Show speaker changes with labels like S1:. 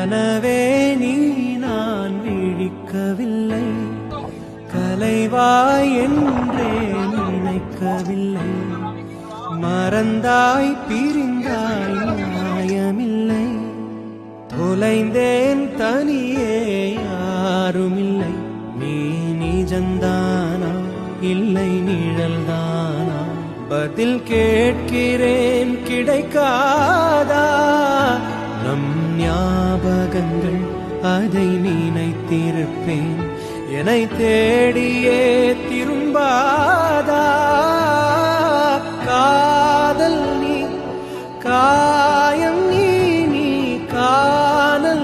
S1: கனவே நீ நான் விழிக்கவில்லை, கலைவாய் என்றே நினைக்கவில்லை, மறந்தாய் பிரிந்தாய் நியாயமில்லை, தொலைந்தேன் தனியே யாருமில்லை, நீ நிஜந்தானா இல்லை நிழல்தானா, பதில் கேட்கிறேன் கிடைக்காதா, நம் ஞாபகங்கள் அதை நினைத்திருப்பேன், என்னை தேடியே திரும்பாதா, காதல் நீ காயம் நீ காணல்